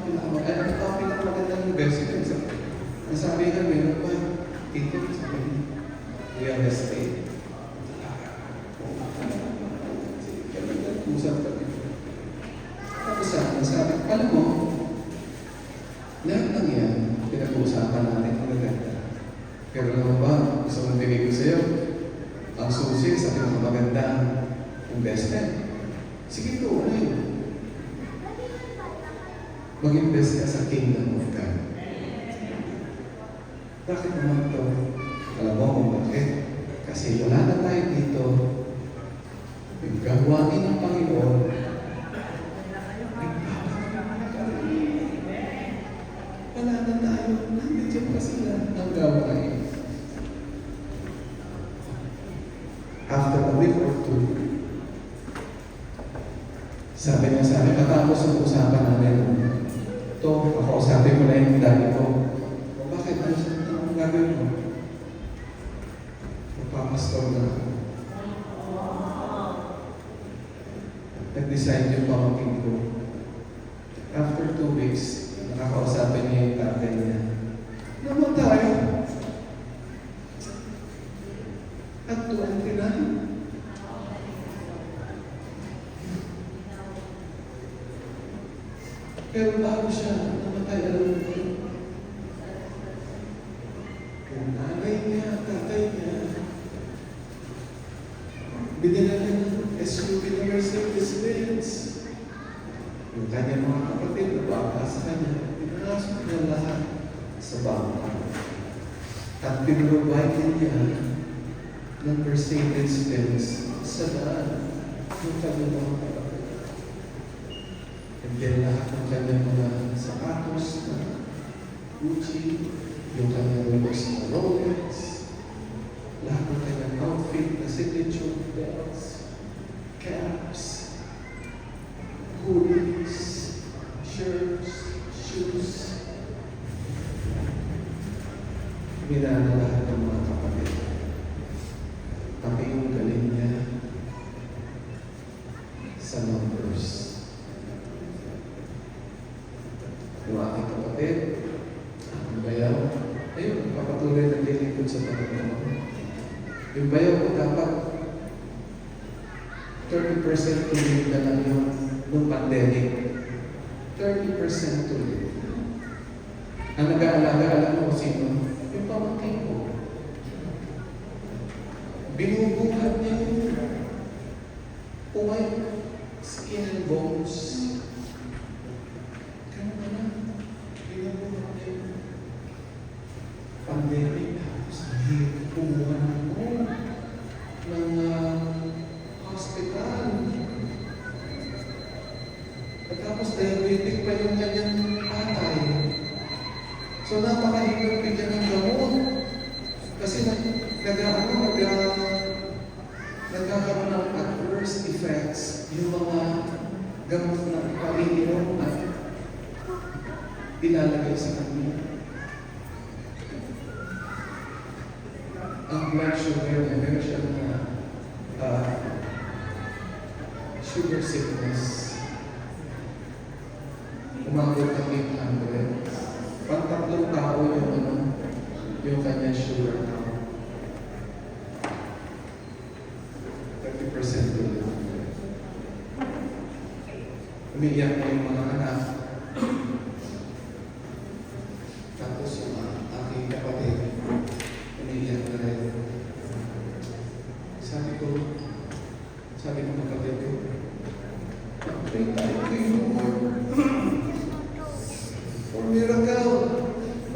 pinakamagandang university. Nasabi na meron pa, dito, sabi niya, Real Estate. Usap kami. Tapos sabi, alam mo, lahat ng yan, pinag-uusapan natin ang maganda. Pero naman ba, gusto mong bigay ko sa'yo, ang susi sa pinakamagandang investment. Sige ko, ano yun? Mag-invest ka sa Kingdom of God. Bakit naman ito? Alam mo kung bakit? Kasi wala na tayo dito. Yung gawain ng Panginoon, wala na tayo. Nandiyan pa sila ng gawain. After a week or two, sabi niya sa akin, matapos ang usapan namin, ito, kakausapin ko na yung daddy ko. O bakit? Ano gagawin mo? Magpapastor na ako. Nag-decide yung pamangkin ko. After 2 weeks, nakakausapin niya yung tatay niya. Naman tayo. At 29. Pero bago siya namatay, alam mo, yung nanay niya, tatay niya, binila niya ng SUV na Mercedes-Benz. Yung kanyang mga kapatid na baka sa kanya, pinasok niya lahat sa bangka. At pinrovide niya ng Mercedes-Benz sa daan ng kanyang mga kapatid. And then lahat ng kanyang mga sapatos na Gucci, yung kanyang Rolex na Rolex, lahat ng kanyang outfit na signature belts, caps, hoodies, shirts, shoes. Minana lahat ng mga kapatid. Pati yung galing niya sa numbers. Yung aking kapatid, ang bayaw, ayun, papatuloy na lilipod sa Panginoon. Yung bayaw ko dapat 30% to live na lang yung nung pandemic. 30% to live. Ang nag-aalaga, alam mo sino? Yung pamangkin ko. Binubuhat niya yung skin and bones. Pandemic, tapos kumuha ng hospital. At tapos diabetic pa yung kanyang atay. So napakahirap bigyan ng gamot. Kasi nagkakaroon ng adverse effects yung mga gamot na pag-iinom at ilalagay sa kanya. Ang blood sugar niya, meron siya na sugar sickness. Umabot ng 800. Pang-3 tao yung kanya sugar count. 30% yun. Umiiyak na yung mga anak. Tapos yung aking kapatid, umiiyak na rin. Sabi ko kapatid ko, pray tayo kayo, Lord. For miracle,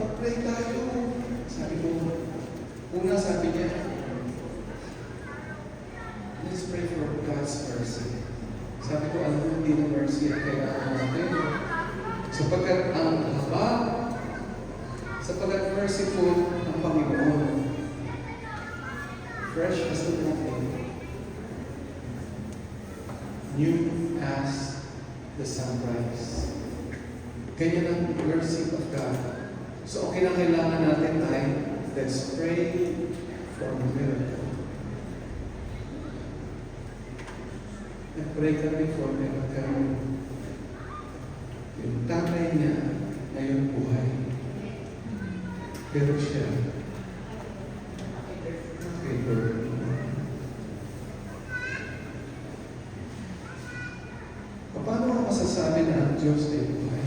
pag-pray tayo. Sabi niya, let's pray for God's mercy. Sabi ko, alam mo, hindi na mercy ang kailangan natin. Sapagkat merciful ang Panginoon. Fresh as the morning, new as the sunrise. Ganyan ang mercy of God. So, okay na kailangan natin ay let's pray for a miracle. Nag-pray kami for a miracle. Yung tatay niya ngayon buhay. Pero siya, favored. Paano mo masasabi na ang Diyos ay buhay?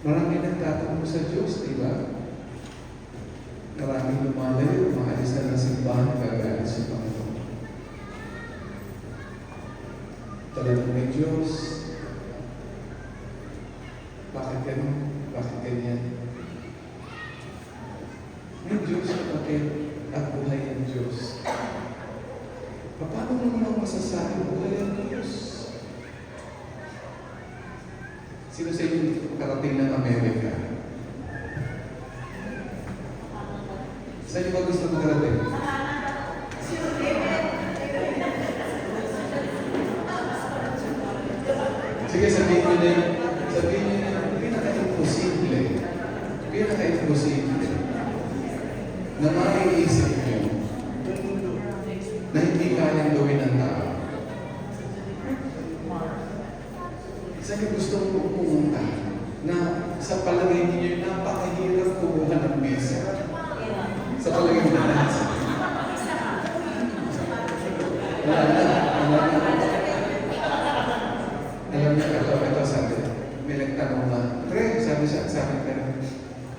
Marami nagtatanong sa Diyos, di ba? Maraming lumalayo, maalis na ng simbahan, gagalit sa Panginoon. Talagang may Diyos. Bakit ganun? Bakit ganyan? May Diyos kapatid at buhay ang Diyos. Paano mo naman masasabi buhay ang Diyos? Sino sa inyo karating ng Amerika? Saan niyo ba gusto makarating? Sige, sabihin niyo na, pinaka-imposible na maiisip niyo na hindi kayang gawin ng tao. Saan niyo gusto mong pumunta na sa palagay niyo napakahirap kumuha ng visa? Sa palagay niyo na. Alam niyo, ito sabi, may nagtanong na, Pre, sabi ka,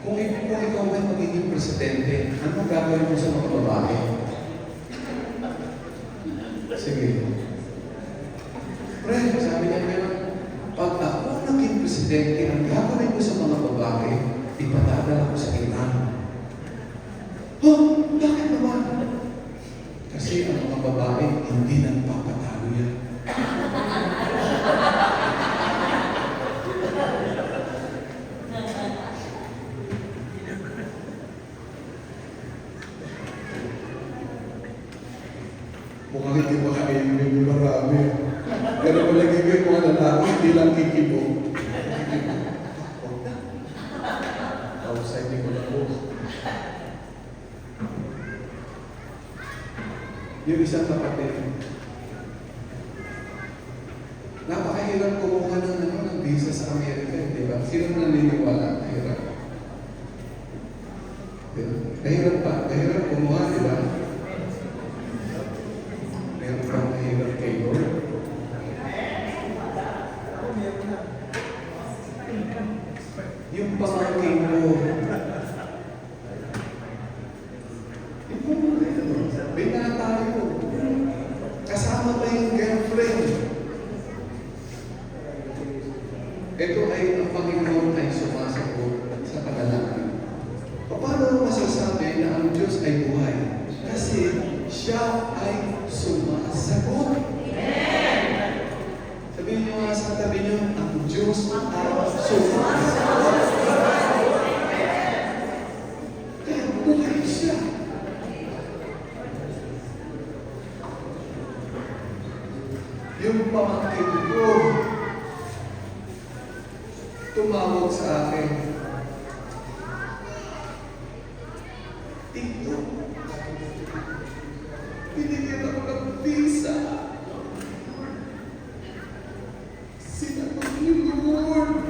kung ikaw ay magiging presidente, ano gagawin mo sa mga babae? Sige. Pre, sabi niya, pag ako naging presidente, ang gagawin ko sa mga babae, ipadadala ko sa Iran. Bakit naman? Kasi ang mga babae, hindi nagpapatalo yan. Mukhang hindi mo kaya yung marami. Pero palagi ko yung mga lalaki, hindi lang kikibo. Outside ko lang po. Yung isang kapatid, napakahirap kumuha ng visa sa Amerika, di ba? Sino naniniwala? Mahirap. Mahirap pa. Mahirap kumuha, di ba? Meron kang mahirap kay Lord. Yung pamangkin mo, binata mo, kasama pa yung girlfriend. Ito ay ang Panginoon ay sumasagot sa panalangin. Paano mo masasabi na ang Diyos ay buhay? Kasi siya ay sumasagot. Sabihin niyo nga sa tabi niyo, ang Diyos ay sumasagot. Kaya buhay siya. Yung pamangkin ko, tumawag sa akin, Tito, binigyan ako ng visa. Sinagot ni Lord.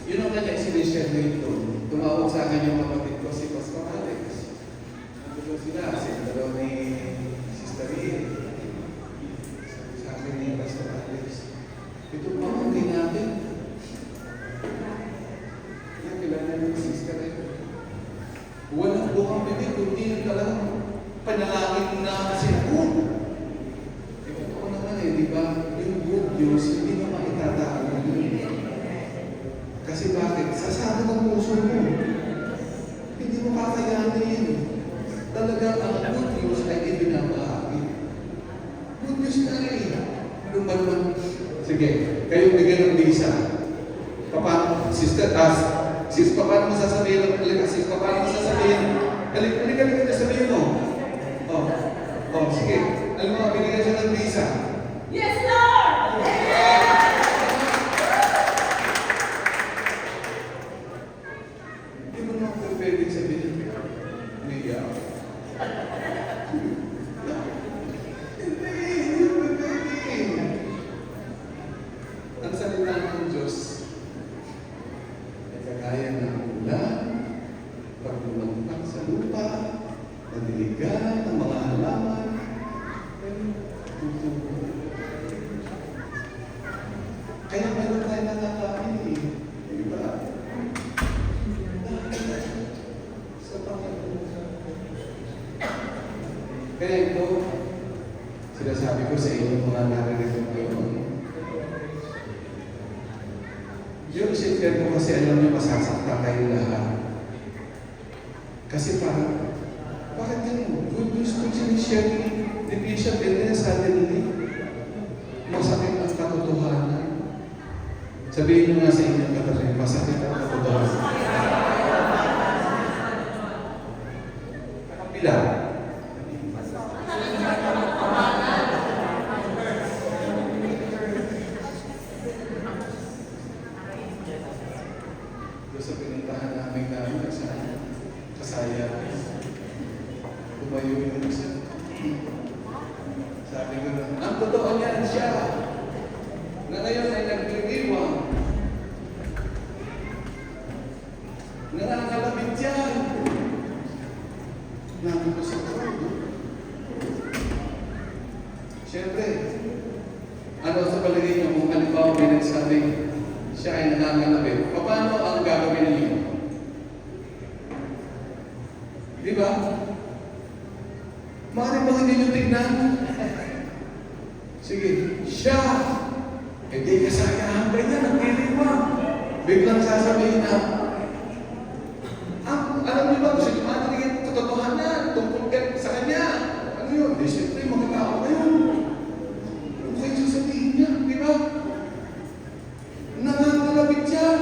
Yun ang kanya sinishare dito. Tumawag sa akin yung kapatid ko, si Pastor Alex. Nandito sila, sinadalaw ni Sister Ian. Sa akin ni Pastor Alex. Ito pamangkin natin. Kaya kilala ng Sister Ian. Walang bukang bibig, kundi na talagang panalangin na sinagot. Ito naman di ba? Yung good news, hindi mo maitatago yun. Kasi bakit? Sasabi ng puso mo. Hindi mo kakayanin. Talagang ang good news ay ibinabahagi. Good news na rin. Lumalman. Sige, kayo bigyan ng visa. Paano? Sister, sis, paano mo sasabihin? Sis, paano mo sasabihin? Halika, sabihin mo. Sige. Alam mo, binigyan siya ng visa. Yes, Lord! Hindi mo naman pwedeng sabihin. Umiyak. Hindi pwedeng. Kaya meron tayo nakakain eh. Diba? Sa Panginoon. Kaya ito, sinasabi ko sa inyo mga narinig ko ngayon. Yung sinfero kasi alam niyo masasakta kayo lahat. Kasi parang, bakit ganun? Good news kung sinishare ni Bishop and then suddenly, masakit ang katotohanan. Sabihin nyo nga sa inyong katarin, masakit ang katotohanan. Kapila. Doon sa pinuntahan namin sa Kasaya, tumayo yung isa. Sabi ko na, ang totoo niyan siya, na ngayon ay nagdiriwang. Nangangalabit yan. Nabi ko sa tawag. Siyempre, ano sa palagay niyo kung halimbawa may nagsabing siya ay nangangalabit, paano ang gagawin niyo? Di ba? Maaaring ba hindi niyo tignan? Sige, siya! Eh di kasayahan ganyan, nagdiriwang. Biglang sasabihin na, alam niyo ba, gusto niyo maaaring yung katotohanan tungkol sa kanya. Ano yun? Di siyempre, mga tao na yun. Ano kayo sasabihin niya? Di ba? Nangangalabit yan.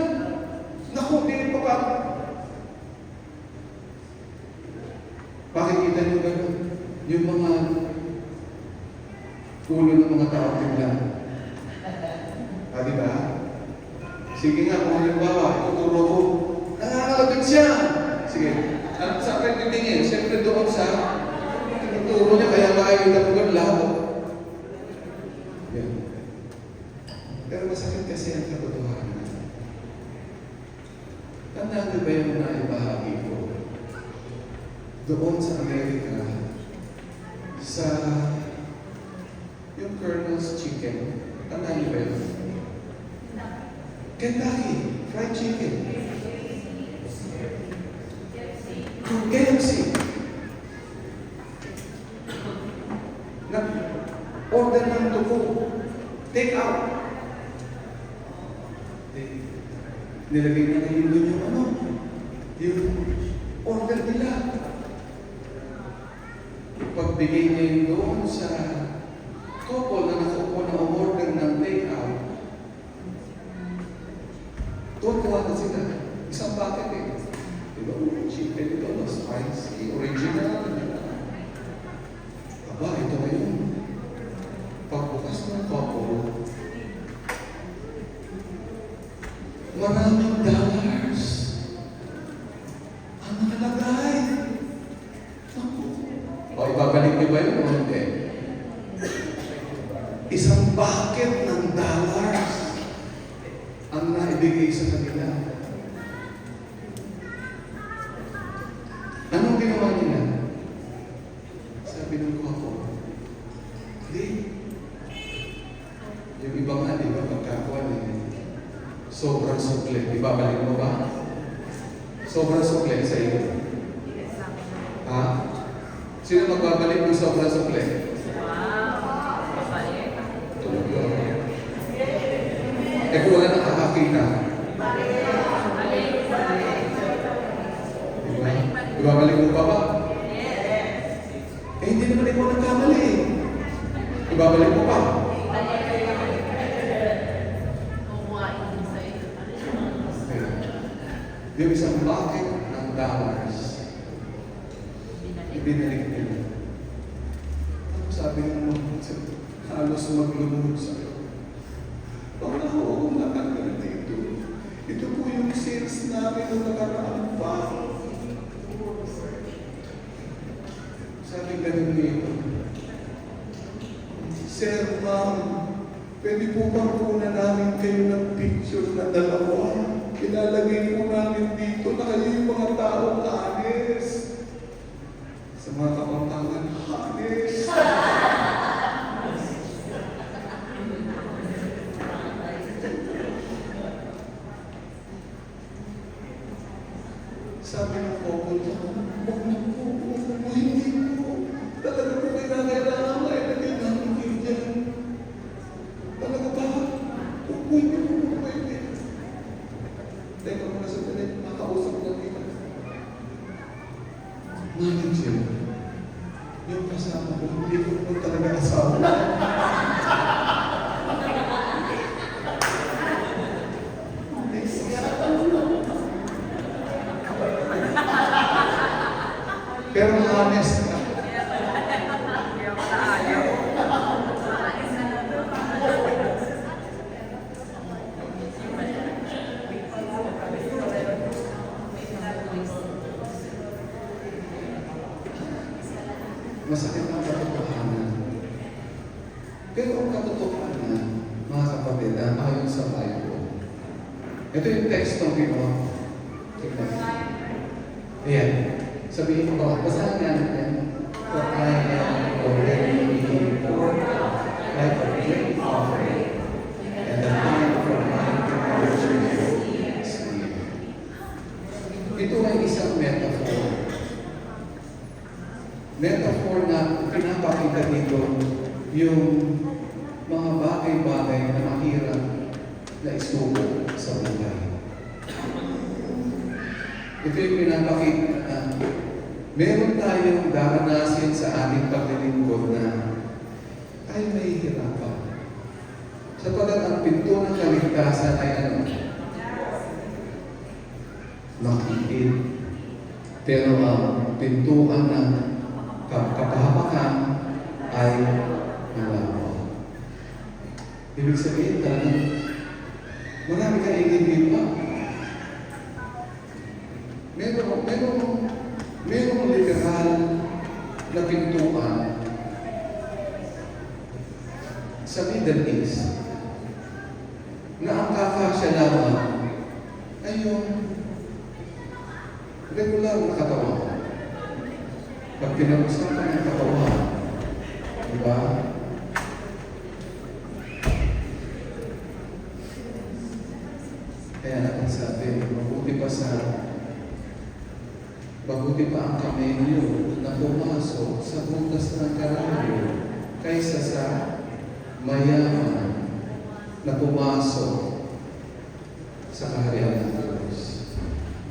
Naku, hindi pa ba? Pakikita niyo gano'n. Yung mga ulo ng mga tao bigla. Di ba? Sige nga, kung halimbawa, ituturo ko, nangangalabit siya. Sige, at sa akin titingin, siyempre doon sa tinuturo niya, kaya makikita ko gano'n lahat. Yan. Pero masakit kasi ang katotohanan. Tandaan niyo ba yung naibahagi ko? Doon sa Amerika, sa yung Colonel's Chicken, tandaan niyo ba yun? Kentucky, fried chicken. KFC. Order ng tuko. Take out. Nilagay na ngayon doon yung ano? Yung order nila. Pagbigay niya yun doon sa couple na nakaupo na umorder ng take out, tuwa na sila. Isang bucket eh. Diba? Chicken ito, no? Spicy, original. Aba, ito ngayon. Pagbukas ng couple, maraming dollars ang nakalagay. O, ibabalik niyo ba yun o hindi? Isang bucket ng dollars ang naibigay sa kanila. Anong ginawa nila? Sabi ng ako, hindi. Yung iba nga, di ba, pagkakuan eh. Sobrang sukle. Ibabalik mo ba? Sobrang sukle sa iyo. Ha? Sino magbabalik ng sobrang sukle? Tulog yun. Eh kung wala nakakakita. Diba? Ibabalik mo pa ba? Eh hindi naman ikaw nagkamali. Ibabalik mo pa. Yung isang bucket ng dollars, ibinalik nila. Sabi ng halos maglumod sa'yo. Bakit ako kung natanggal dito? Ito po yung sales namin ng nakaraan pa. Sabi ganun nito, Sir, ma'am, pwede po bang kuna namin kayo ng picture na dalawa? Ilalagay po namin dito na kayo yung mga taong honest. Sa mga kamantangan, honest. Hindi mo pwede. Teka muna sa talit, makausap lang kita. Manager, yung kasama ko, hindi ko po talaga asawa. Pero honest ka. Masakit ang katotohanan. Pero ang katotohanan, mga kapatid, ayon sa Bible. Ito yung text ng Pinoy. Tignan. Ayan. Sabihin ko, basahin nga natin. For I am already being poured out like a drink offering, and the time for my departure is near. Ito ay isang metaphor. Metaphor na pinapakita dito yung mga bagay-bagay na mahirap na isubo sa buhay. Ito yung pinapakita na meron tayong daranasin sa ating paglilingkod na ay mahihirapan. Sapagat ang pinto ng kaligtasan ay ano? Makikid. Pero ang pintuan ng kapahamakan ay malabo. Ibig sabihin talagang marami kang i-give up. Merong literal na pintuan sa Middle East na ang kakasya lamang ay yung regular na katawan. Pag pinag-usapan ng katawan, di ba? Kaya natin mabuti pa ang kamelyo na pumasok sa butas ng karayyo kaysa sa mayaman na pumasok sa kaharian ng Diyos.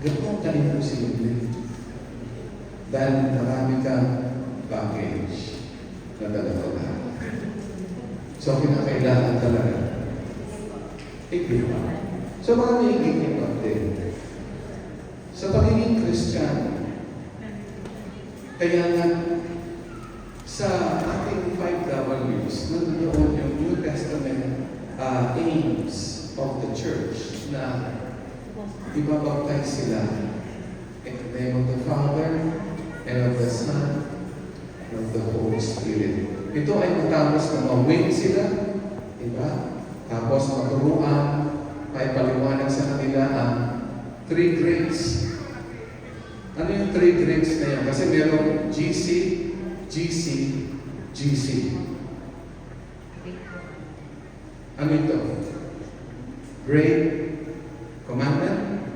Ganun ka rin posible. Dahil marami kang baggage na dala-dala. So, kinakailangan talaga i-give up. So, marami i-give up din. Sa pagiging Kristiyano, kaya nga sa ating 5 W's, nandoon yung New Testament aims of the church na ibabaptize sila in the name of the Father, and of the Son, and of the Holy Spirit. Ito ay matapos na ma-win sila, diba? Tapos maturuan, ay paliwanag sa kanila ang 3 grades. Ano yung 3 grades na yan? Kasi meron GC, GC, GC. Ano ito? Great Commandment,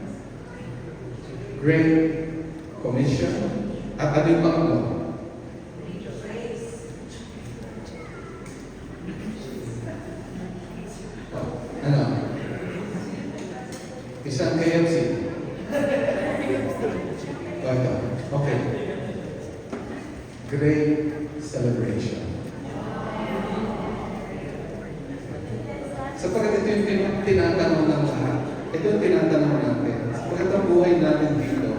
Great Commission, at ano yung pangatlo? Ano? Isang KFC. Ito. Okay. Great celebration. Sapagkat ito yung tinatanong ng lahat. Ito yung tinatanong natin. Sapagkat ang buhay natin dito,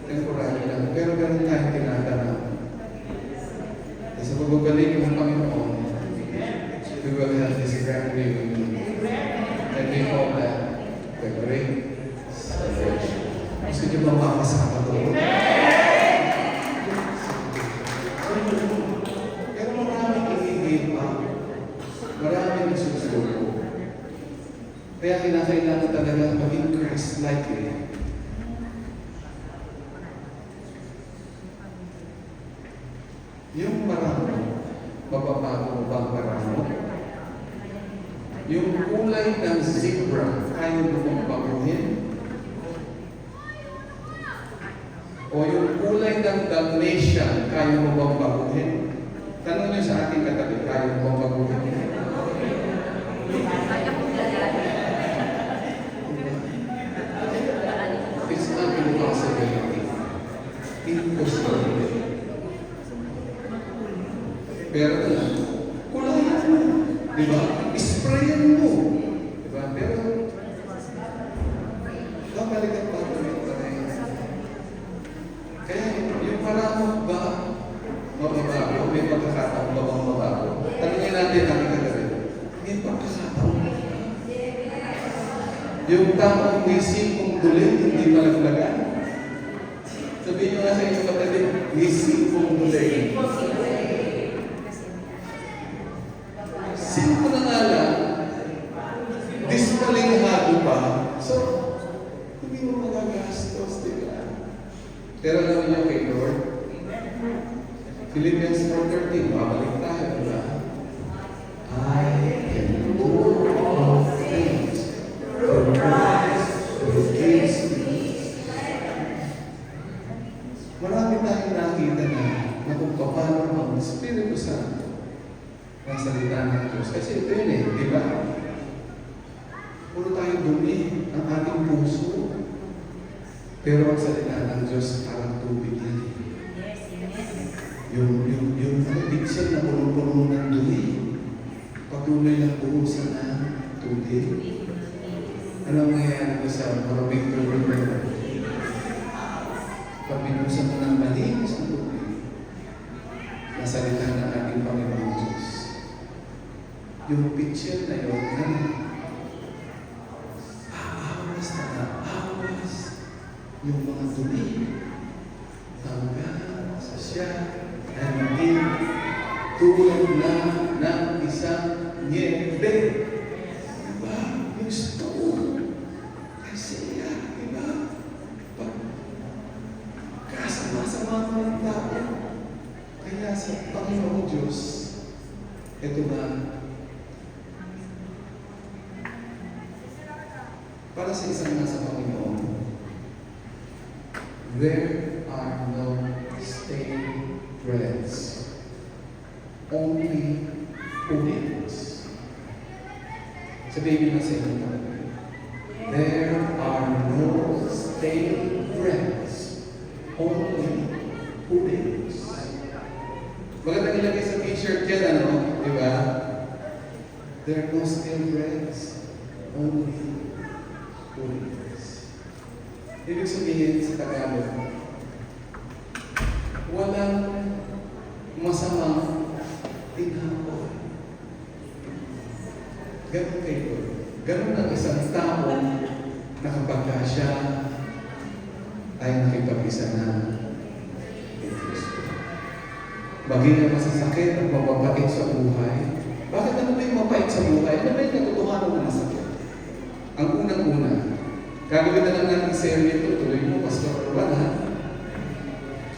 temporary lang. Pero ganun tayong tinatanong. Sa pagbabalik ng Panginoon, we will have this grand reunion. And we call that the Great Celebration. Gusto niyo ba makasama doon? Pero maraming i-give up. Maraming susuko. Kaya kinakailangan talaga maging Christ-like eh. Yung maramo, mababago mo bang maramo? Yung kulay ng zebra, kaya mo bang baguhin? O yung kulay ng Dalmatian, kaya mo bang baguhin? Tanong nyo sa ating katabi, kaya mo bang baguhin? sprayan mo. Diba? Pero, babalik at babalik pa rin. Kaya yung parang ba, mababago, may pagkakataon ba bang mabago? Tanungin natin ang kagabi. May pagkakataon. Yung taong may sipong dulit, hindi malaglagan. Sabihin nyo nga sa inyong kapatid, may sipong dulit. Simple na nga lang, dispalinghado pa. So, hindi mo magagastos, di ba? Pero alam niyo kay Lord, Philippians 4:13, babalik tayo, di ba? I can do all things through Christ who gives me. Marami tayong nakita na kung paano ang Espiritu Santo ang salita ng Diyos. Kasi ito yun di ba? Puro tayo dumi ang ating puso. Pero ang salita ng Diyos parang tubig yan. Yung addiction na punong-puno ng dumi, patuloy lang buhusan ng tubig. Anong nangyayari ko sa maruming tubig na pag binuhusan mo ng malinis na tubig, ang salita ng ating Panginoon Diyos. Yung picture na yun, aawas na aawas yung mga dumi, tanggal sa siya, ay maging tulad na ng isang niebe. Diba? Yung stone. Isaiah, diba? Kasama-sama ng tao. Kaya sa Panginoon Diyos, ito na, para sa isang nasa Panginoon, there are no stale breads, only puddings. Sabihin na sa inyo talaga. There are no stale breads, only puddings. Magandang ilagay sa t-shirt yan, ano? Diba? There are no stale breads, only puddings. Ibig sabihin sa Tagalog, walang masamang tinapon. Ganun kayo. Ganun ang isang tao na kapag siya ay nakipag-isa na kay Kristo. Maging ang masasakit at mapapait sa buhay. Bakit ano ba yung mapait sa buhay? Ano ba yung natutuhanan na masakit? Ang unang-una, gagawin na lang natin sa area ito, tuloy mo, Pastor Urban, ha?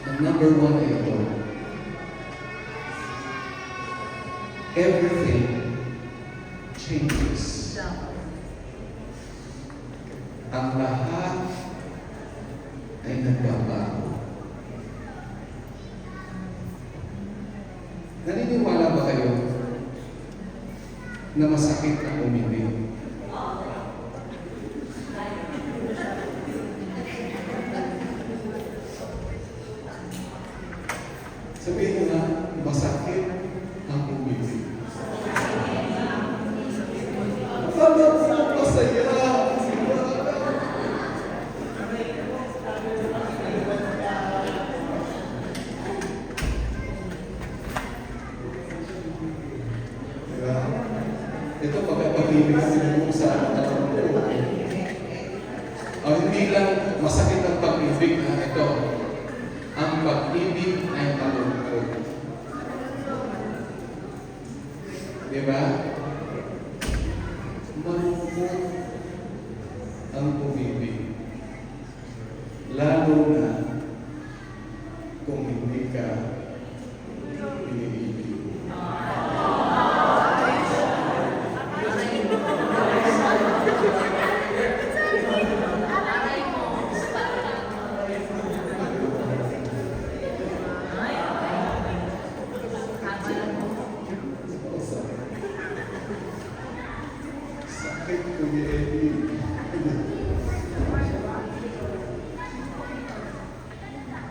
Ang number 1 ay ito. Everything changes. Ang lahat ay nagbabago. Naniniwala ba kayo na masakit ang umibig? Sabihin mo na, masakit ang umibig. Parang masaya. Diba? Ito pagkakabibig kasi mo sa hindi lang masakit ang pag-ibig na ito. Ang pag-ibig ay malungkot. Diba? Malungkot ang pumibig. Lalo na kung hindi ka iniibig. Sakit ko ni Eddie.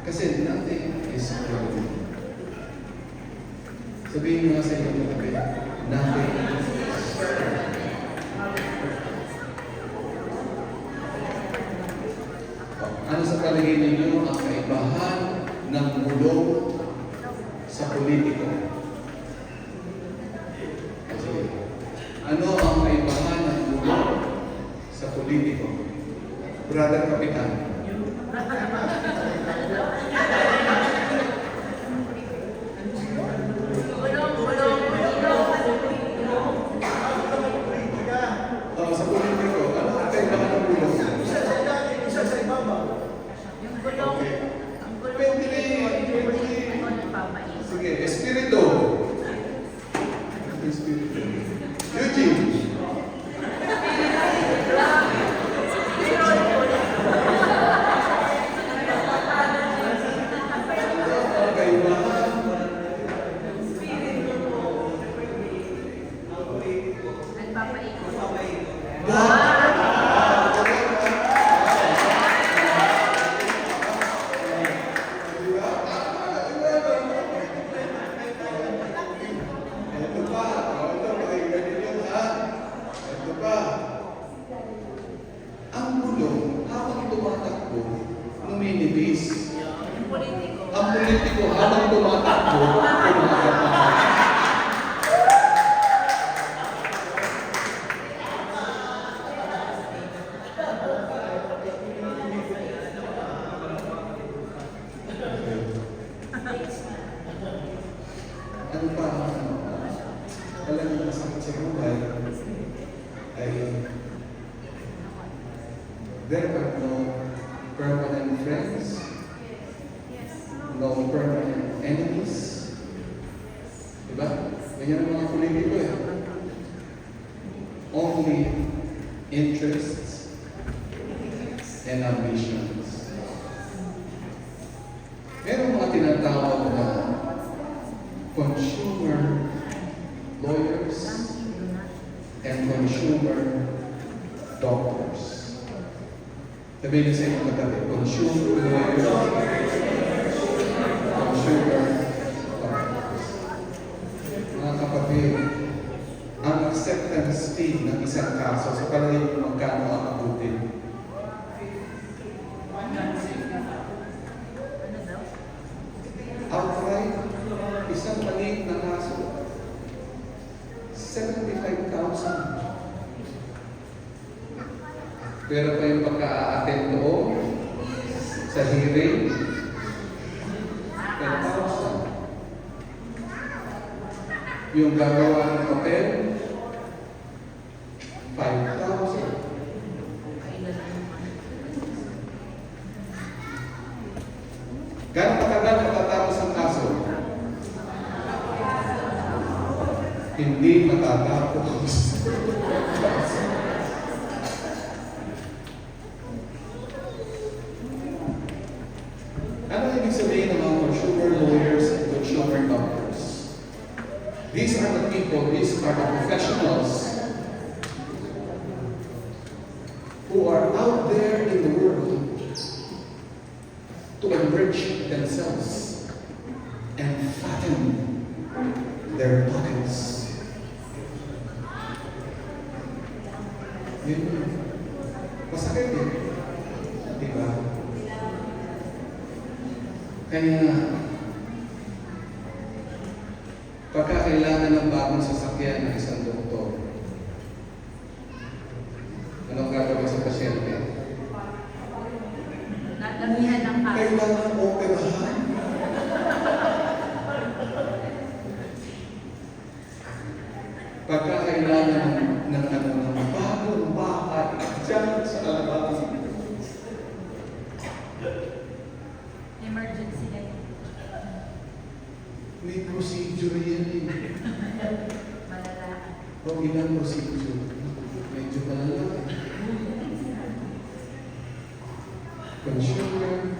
Kasi nothing is permanent. Sabihin mo nga sa inyo, nothing is permanent. ang kaibahan ng bulong sa politiko? Brother Kapitan. Sa politiko, ano ang kaibahan ng bulong? Okay. Pwede rin. Sige, espiritu. Espiritu. Eugene. Ang bulong, habang tumatakbo, numinipis. Ang politiko, habang tumatakbo, kumakapahan. Ano pa, talagang masakit sa buhay ay there are no permanent friends, no permanent enemies. Diba? Ganyan ang mga politiko eh. Only interests and ambitions. Meron mga tinatawag na consumer lawyers and consumer doctors. Sabihin niyo sa inyong katabi, consumer lawyers, consumer doctors. Mga kapatid, ang acceptance fee ng isang kaso sa palagay niyo magkano ang abutin? Outright, isang maliit na kaso, 75,000. Pero pa yung pagka-attend doon sa hearing, 10,000. Yung gagawa ng papel, 5,000. Gano'ng katagal matatapos ang kaso? Hindi matatapos. Ano ibig sabihin ng mga consumer lawyers and consumer doctors? These are the people, these are the professionals who are out there in the world to enrich themselves and fatten their pockets. Yun, masakit eh. Diba? Kaya, pagka kailangan ng bagong sasakyan ng isang doktor, anong gagawin sa pasyente? Natamihan ng kaso. Kailangan operahan. Pagka kailangan ng bagong baka dyan sa alabang, Emergency na yun. may procedure yan eh. Malala. Kung ilang procedure, medyo malala. Consumer,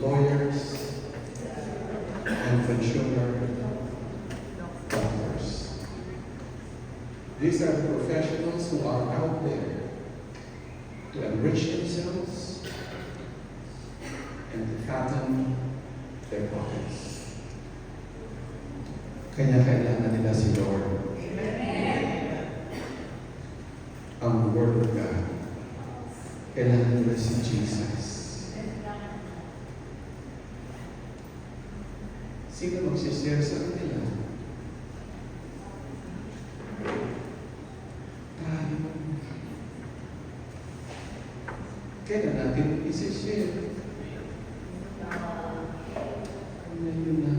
lawyers, and consumer doctors. These are the professionals who are out there to enrich themselves and to fatten their pockets. Kaya kailangan nila si Lord. Ang Word of God. Kailangan nila si Jesus. Sino magsishare sa kanila? kailan natin isi-share? Ngayon na.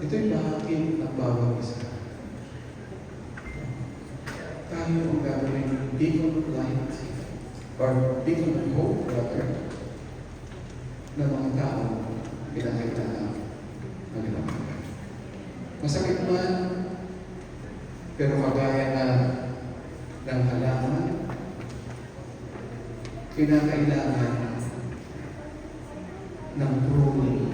Ito'y bahagi ng bawat isa. Tayo ang gagawin beacon of light or beacon of hope, rather, ng mga tao pinakailangan ng ilang. Masakit man, pero kagaya na ng halaman, kinakailangan ng pruning.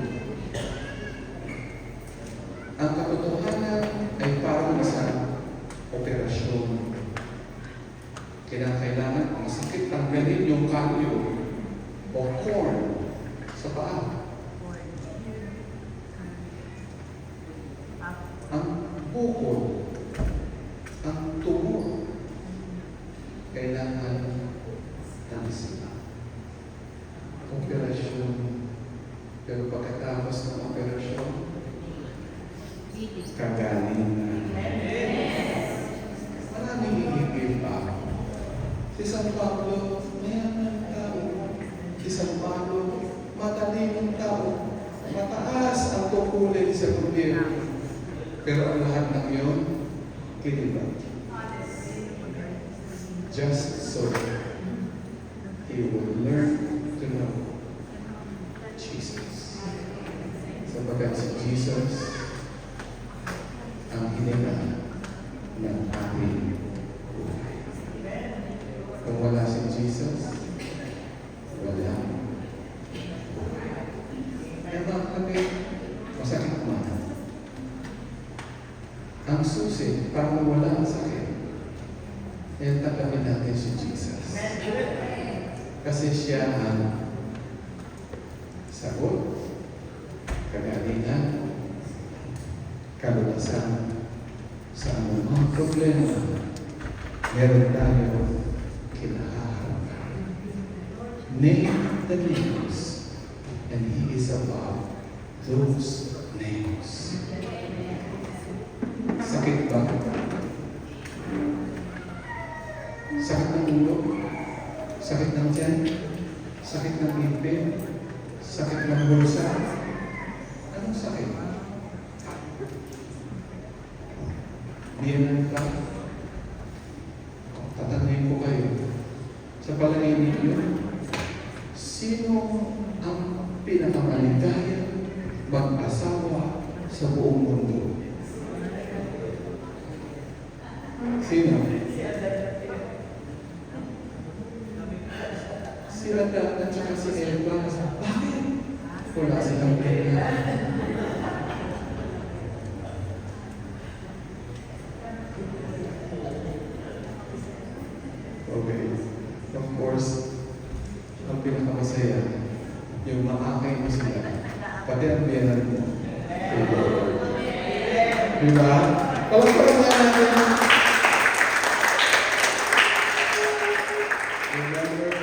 Ang katotohanan ay parang isang operasyon. Kinakailangan ang sakit tanggalin yung kalyo o corn sa paa. Ang bukol, ang tumor, kailangan talisin. Operasyon. Pero pagkatapos ng operasyon, kagaling na. Maraming hihigil pa. Si San Pablo, mayaman tao. Si San Pablo, matalimong tao. Mataas ang tukulin sa gobyerno. Pero ang lahat ng yun, kinibat. Just so he would learn to know Jesus. Sabagat si Jesus ang hininga ng ating buhay. Kung wala si Jesus, wala buhay. Kaya mga kapatid, masakit man. Ang susi para mawala ang sakit, eh tanggapin natin si Jesus. Kasi siya ang sagot, kagalingan, kalulasan sa anumang problema meron tayo kinaharap. Name the names, and He is above those names. Sakit ba? Sakit ng ulo? Sakit ng tiyan? Sakit ng ngipin? Sakit ng bulsa? Anong sakit? Diyan ka. Tatanungin ko kayo. Sa palagay ninyo, sino ang pinakamaligaya mag-asawa sa buong mundo? Sino? Si Adan at saka si Eva. Bakit? Wala silang pera. Okay. Of course, ang pinakamasaya, yung maakay mo sila, pati ang biyanan mo. Diba? Palagparan nga natin. Remember,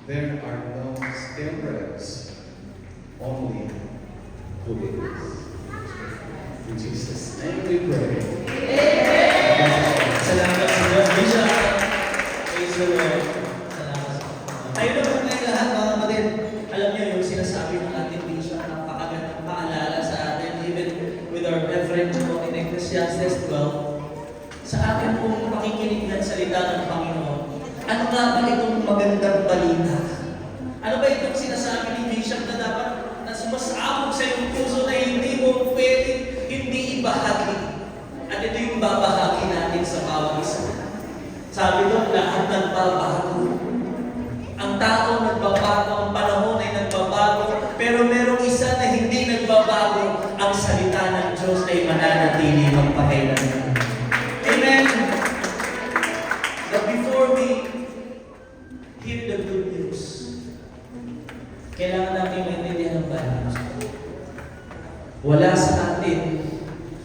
there are no steroids, only holiness. In Jesus' name we pray. Salamat sa Lord. Bishop, praise the Lord. Salamat sa Lord. Tayo na po ngayon lahat, mga kapatid. Alam niyo yung sinasabi ng ating Bishop, napakagandang paalala sa atin, even with our reference po in Ecclesiastes 12. Sa atin pong pakikinig ng salita ng Panginoon, ano nga ba itong magandang balita? Ano ba itong sinasabi ni Bishop na dapat na sumasabog sa iyong puso na hindi mo pwede, hindi ibahagi? At ito yung babahagi natin sa bawat isa. Sabi doon, lahat nagbabago. Ang tao nagbabago, ang panahon ay nagbabago, pero merong isa na hindi nagbabago. Ang salita ng Diyos ay mananatili magpakailanman. Amen! But before we hear the good news, kailangan natin maintindihan ng balance. Wala sa atin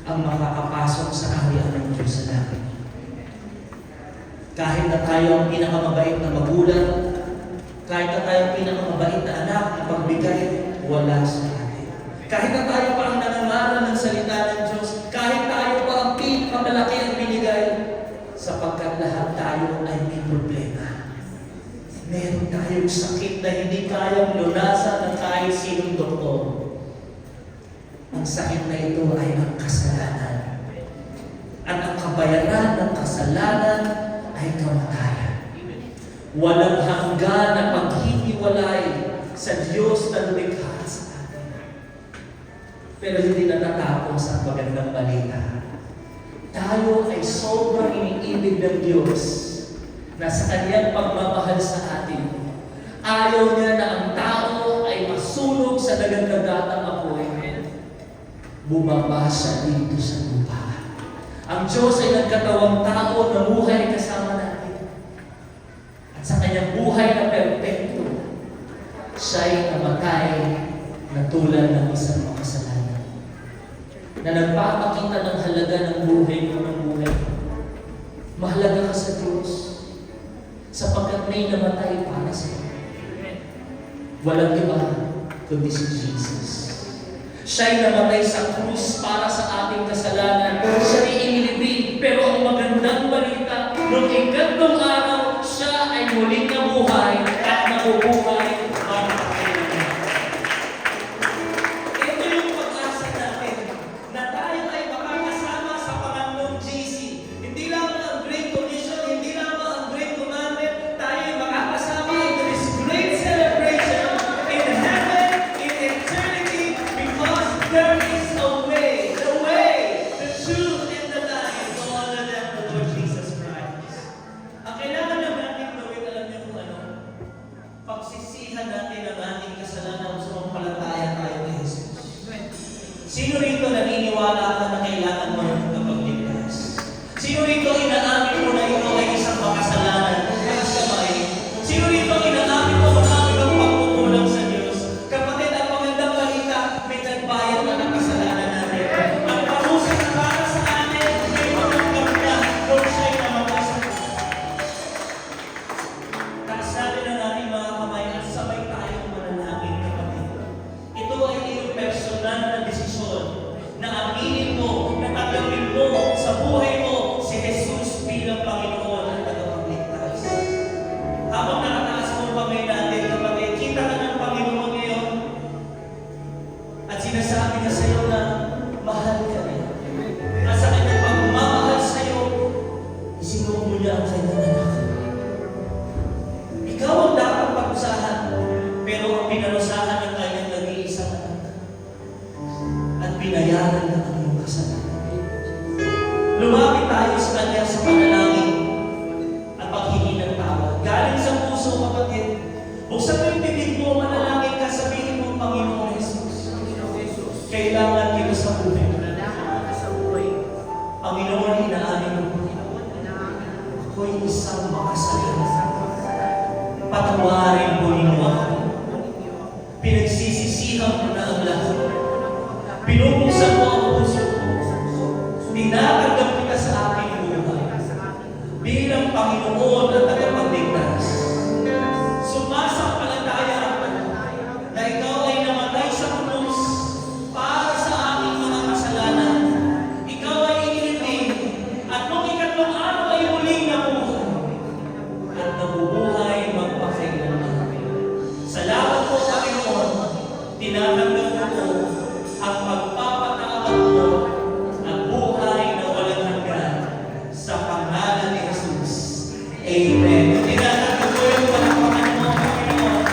ang makakapasok sa kaharian ng Diyos sa langit. Kahit na tayo ang pinakamabait na magulang, kahit na tayo ang pinakamabait na anak na pagbigay, wala sa atin. Kahit na tayo pa ang nangangaral ng salita ng Diyos, kahit tayo pa ang pinakamalaki ang binigay, sapagkat lahat tayo ay may problema. Meron tayong sakit na hindi kayang lunasan ng kahit sinong doktor. Ang sakit na ito ay ang kasalanan. At ang kabayaran ng kasalanan ay kamatayan. Walang hanggan na paghihiwalay sa Diyos na lumikha sa atin. Pero hindi natatapos ang magandang balita. Tayo ay sobrang iniibig ng Diyos na sa Kanyang pagmamahal sa atin. Ayaw niya na ang tao ay masunog sa dagat-dagatang apoy. Bumaba siya dito sa lupa. Ang Diyos ay nagkatawang tao na buhay kasama natin. At sa Kanyang buhay na perpekto, siya ay namatay na tulad ng isang makasalanan. Na nagpapakita ng halaga ng buhay mo ng buhay. Mahalaga ka sa Diyos sapagkat may namatay para sa iyo. Walang iba kundi si Jesus. Siya'y namatay sa krus para sa ating kasalanan. Siya ay inilibing, pero ang magandang balita, noong ikatlong araw, siya ay muling nabuhay at nabubuhay para kailangan. Ito yung pag-asa natin, na tayo ay makakasama sa Panginoong GC. Hindi lamang ang Great Commission, hindi lamang ang Great Commandment, tayo ay makakasama in this great celebration in heaven, in eternity, because there is a way, the way, the truth, and the life, no other than the Lord Jesus Christ. Ang kailangan lang natin gawin, alam niyo kung ano? Pagsisihan natin ang ating kasalanan sa mampalataya tayo kay Jesus. Sino rito naniniwala ka na kailangan mo ng tagapagligtas? Sino rito inaamin mo na ito ay isang makasalanan? Taas kamay. Sino rito inaamin mo na ang pagkukulang sa Diyos? Kapatid, ang magandang balita, may nagbayad na ng kasalanan natin. Ang parusa na para sa atin ay matanggap na kung siya'y namatay sa krus. Taas natin ang ating mga kamay at sabay tayong manalangin, kapatid. Ito ay iyong personal na desisyon na aminin mo, na tanggapin mo sa buhay mo si Jesus bilang Panginoon at tagapagligtas. Habang nakataas mo ang kamay natin, kapatid, kita ka ng Panginoon ngayon at sinasabi niya sa iyo na mahal ka niya. At sa kanyang pagmamahal sa iyo, isinubo niya ang kanyang anak. Ikaw ang dapat pag-usahan, pero ang pinarusahan ng kanyang nag-iisang anak at binayaran ng kanyang kasalanan. Lumapit tayo sa kanya sa panalangin at paghingi ng tawad. Galing sa puso, kapatid. Buksan mo yung bibig mo, manalangin ka, sabihin mo, Panginoon Jesus, kailangan kita sa buhay. Panginoon, inaamin mo. Ako'y isang makasalanan. Patawarin po ninyo ako. Pinagsisisihan mo na ang lahat. Pinupuksan mo ang puso ko. Tinatanggap kita sa aking buhay. Bilang Panginoon at tagapagligtas. Sumasampalataya ako na ikaw ay namatay sa krus para sa aking mga kasalanan. Ikaw ay inilibing at nung ikatlong araw ay muling nabuhay. At nabubuhay magpakailanman. Salamat po, Panginoon. Tinatanggap ko ang pagpapatawad mo at buhay na walang hanggan sa pangalan ni Jesus. Amen. Tinatanggap ko yung palakpakan mo, Panginoon.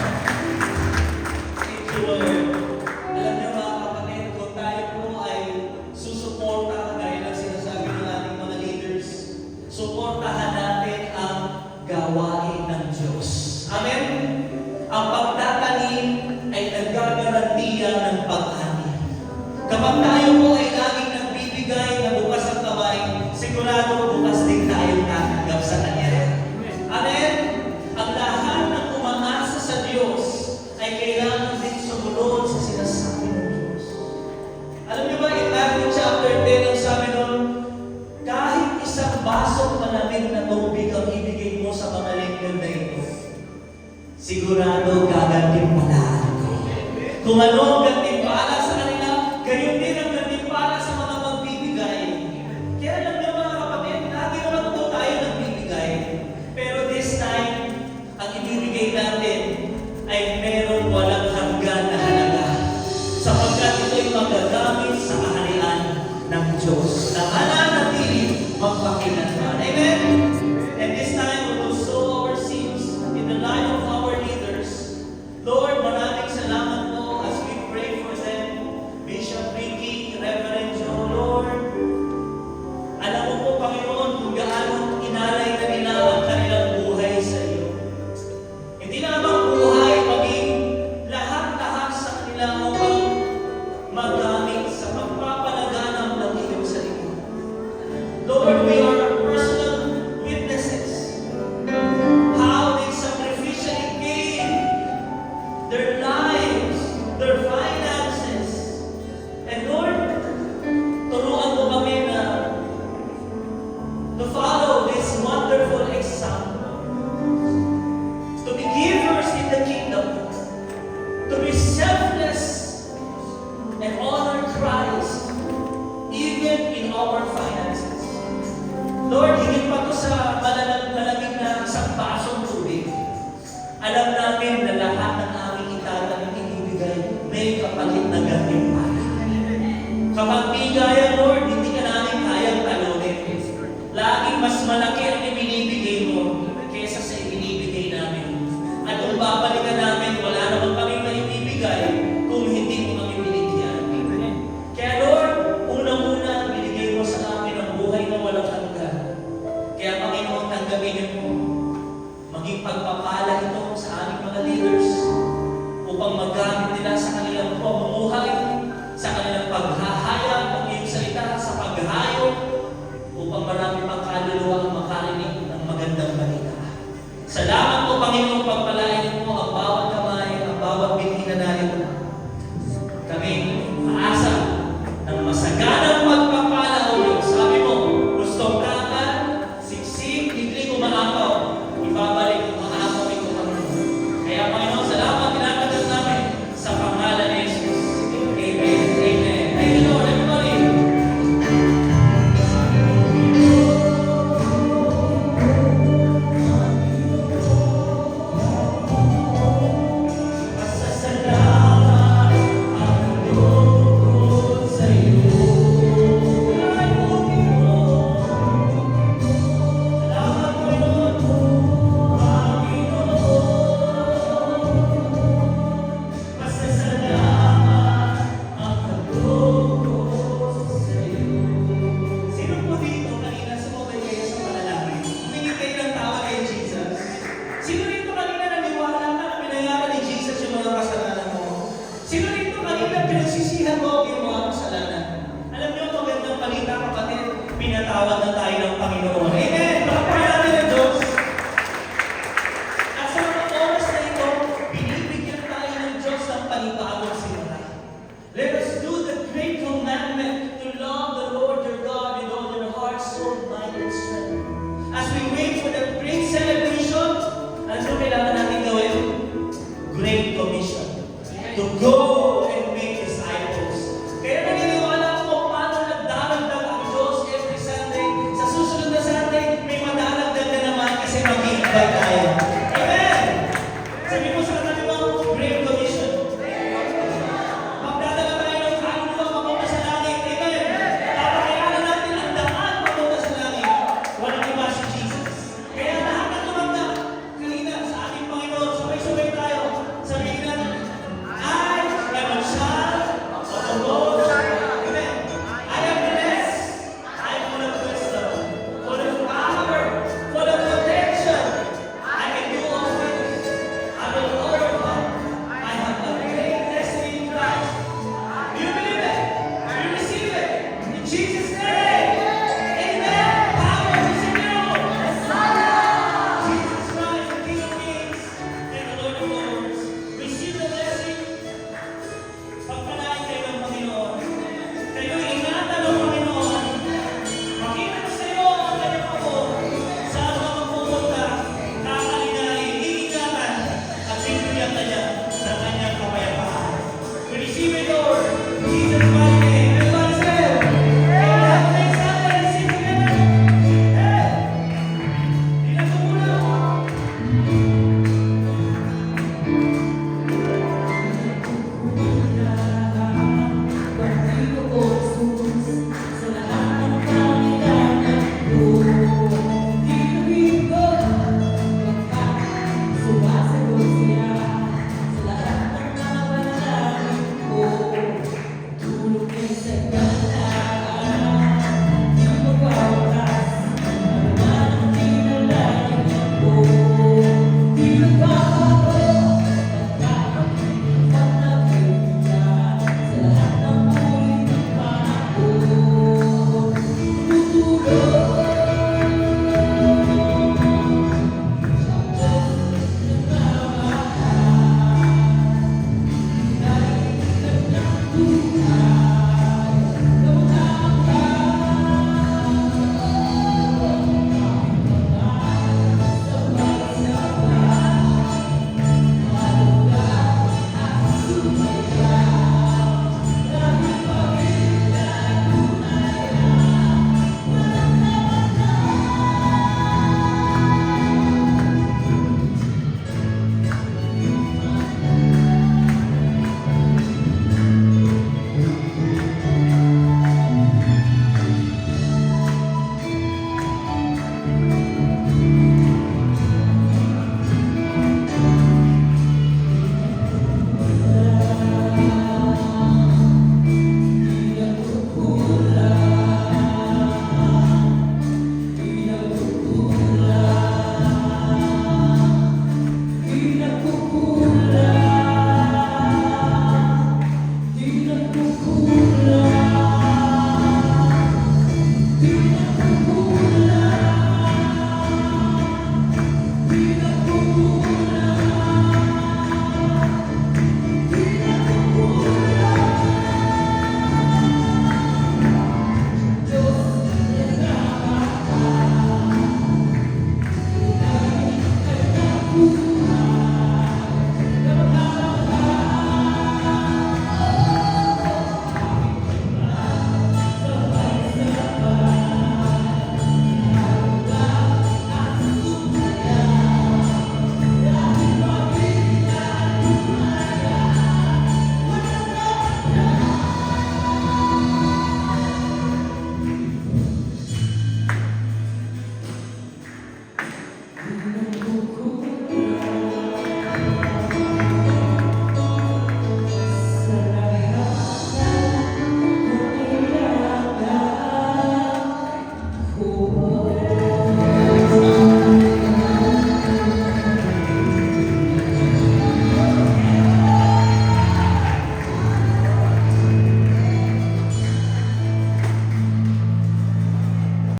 Thank you, Lord. Alam niyo mga kapatid, kung tayo po ay susuporta, gaya ng sinasabi ng ating mga leaders, suportahan natin ang gawain ng Diyos. Amen? Ang pagtatanim ay nagagarantiya ng pag-ani. Kapag tayo po ay laging nagbibigay na bukas ang kamay, sigurado bukas din tayo tatanggap sa Kanya. Amen? Ang lahat ng umaasa sa Diyos ay kailangan din sumunod sa sinasabi ng Diyos. Alam niyo ba, in Matthew chapter 10, ang sabi nun, kahit isang basong malamig na tubig ang ibigay mo sa mga lingkod na ito, sigurado gagantimpalaan ko. Kung ano ang gantimpala sa kanila, gayon din ang gantimpala sa mga magbibigay. Kaya alam niyo mga kapatid, lagi naman po tayo nagbibigay. Pero this time, ang ibibigay to follow this wonderful example, to be givers in the kingdom, to be selfless and honor Christ even in our finances. Lord, higit pa to sa malamig na isang basong tubig. Alam namin na lahat ng aming itatanim ibibigay may kapalit na gantimpala. Kapag bigaya, Lord, hindi ka namin kayang talunin. Laging mas malaki ang ibinibigay mo kaysa sa ibinibigay namin. At kung babalikan namin, wala naman kaming maibibigay kung hindi mo kami binigyan. Kaya Lord, unang-una, binigay mo sa amin ang buhay na walang hanggan. Kaya Panginoon, tanggapin mo, maging pagpapala ito sa aming mga leaders upang magamit nila sa kanilang pamumuhay, sa kanilang paghahayag ng iyong salita, sa paghahayo, upang marami pang kaluluwa ang makarinig ng magandang balita. Salamat po, Panginoon, pagpalain mo ang bawat kamay, ang bawat binhi na narito. Kami aasa ng masaganang pagpapala o Diyos. Sabi mo, gustong kakan, siksik, diglig, umaapaw, ibabalik, umaapaw ito, Panginoon. Kaya, Panginoon, salamat, tinatagal namin sa pangalan ni Jesus. Amen. Amen. Thank you, Lord. Everybody. Pasasalamat ang loob sa iyo. Ay, Panginoon. Salamat, Panginoon. Pasasalamat ang loob sa iyo. Sino po dito kanina sumabay kayo sa panalangin? Humingi kayo ng tawa kay Jesus. Sino dito kanina naniwala ka na pinayaran ni Jesus yung mga kasalanan mo? Sino dito kanina pinagsisihan mo yung mga kasalanan? Alam niyo, magandang balita, kapatid, pinatawad na tayo ng Panginoon. Amen! Palakpakan natin ang Diyos. At sa mga oras na ito, binibigyan tayo ng Diyos ng panibagong simula. Let us do the great commandment to love the Lord your God with all your heart, soul, mind, and strength. As we wait